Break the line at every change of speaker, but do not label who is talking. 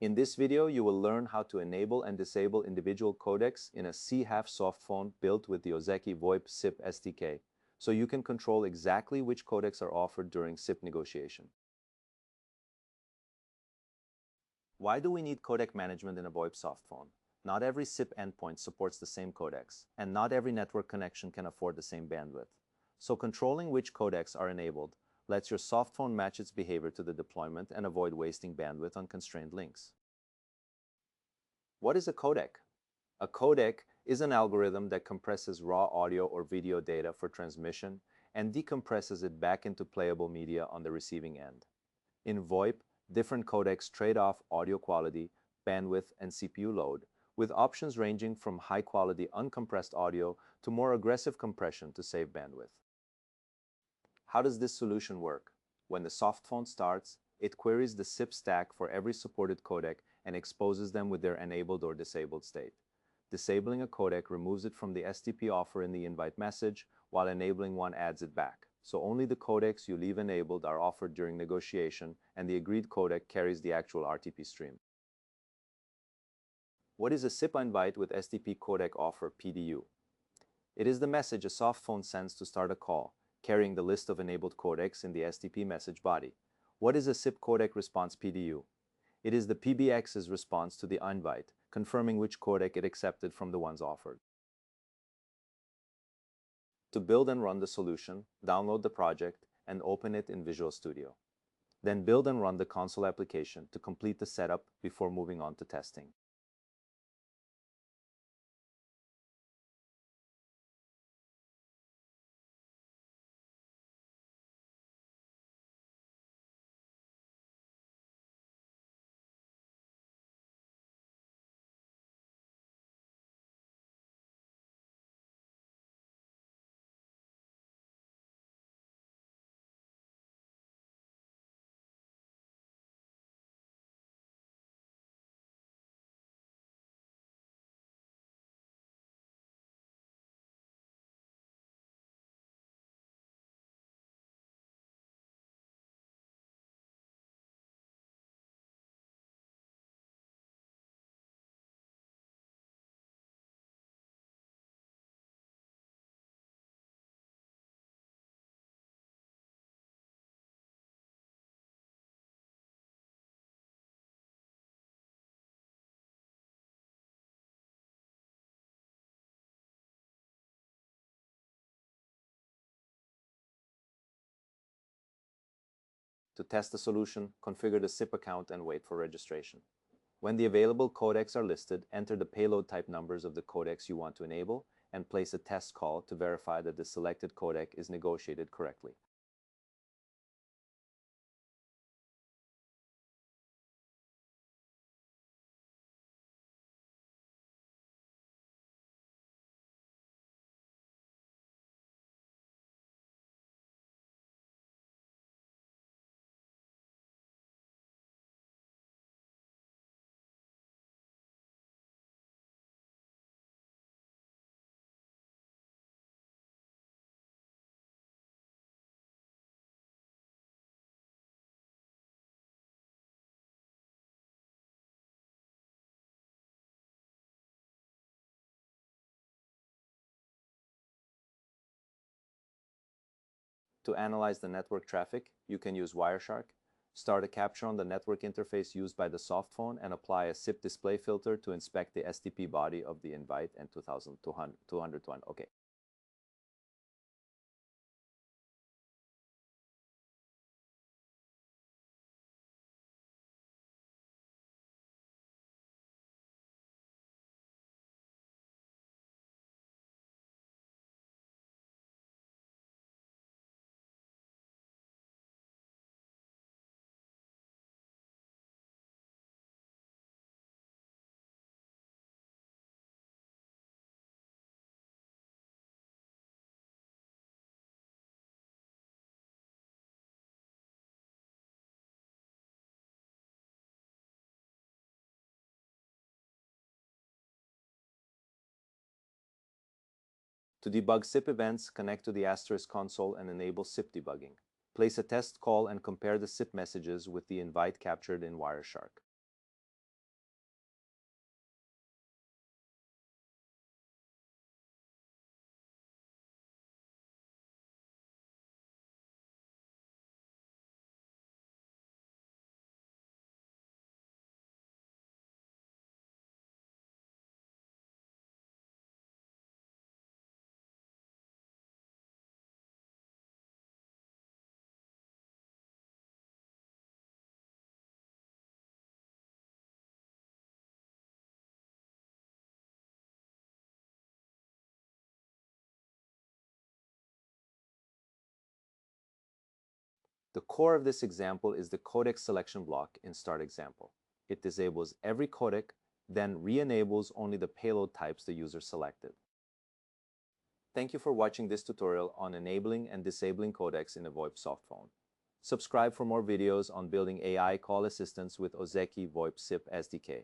In this video, you will learn how to enable and disable individual codecs in a C-half softphone built with the Ozeki VoIP SIP SDK, so you can control exactly which codecs are offered during SIP negotiation. Why do we need codec management in a VoIP softphone? Not every SIP endpoint supports the same codecs, and not every network connection can afford the same bandwidth. So controlling which codecs are enabled lets your softphone match its behavior to the deployment and avoid wasting bandwidth on constrained links. What is a codec? A codec is an algorithm that compresses raw audio or video data for transmission and decompresses it back into playable media on the receiving end. In VoIP, different codecs trade off audio quality, bandwidth, and CPU load, with options ranging from high-quality uncompressed audio to more aggressive compression to save bandwidth. How does this solution work? When the softphone starts, it queries the SIP stack for every supported codec and exposes them with their enabled or disabled state. Disabling a codec removes it from the STP offer in the invite message, while enabling one adds it back. So only the codecs you leave enabled are offered during negotiation, and the agreed codec carries the actual RTP stream. What is a SIP invite with STP codec offer PDU? It is the message a softphone sends to start a call, carrying the list of enabled codecs in the STP message body. What is a SIP codec response PDU? It is the PBX's response to the invite, confirming which codec it accepted from the ones offered. To build and run the solution, download the project and open it in Visual Studio. Then build and run the console application to complete the setup before moving on to testing. To test the solution, configure the SIP account and wait for registration. When the available codecs are listed, enter the payload type numbers of the codecs you want to enable and place a test call to verify that the selected codec is negotiated correctly. To analyze the network traffic, you can use Wireshark, start a capture on the network interface used by the softphone, and apply a SIP display filter to inspect the STP body of the invite and 2201. Okay. To debug SIP events, connect to the Asterisk console and enable SIP debugging. Place a test call and compare the SIP messages with the invite captured in Wireshark. The core of this example is the codec selection block in start example. It disables every codec, then re-enables only the payload types the user selected. Thank you for watching this tutorial on enabling and disabling codecs in a VoIP softphone. Subscribe for more videos on building AI call assistants with Ozeki VoIP SIP SDK.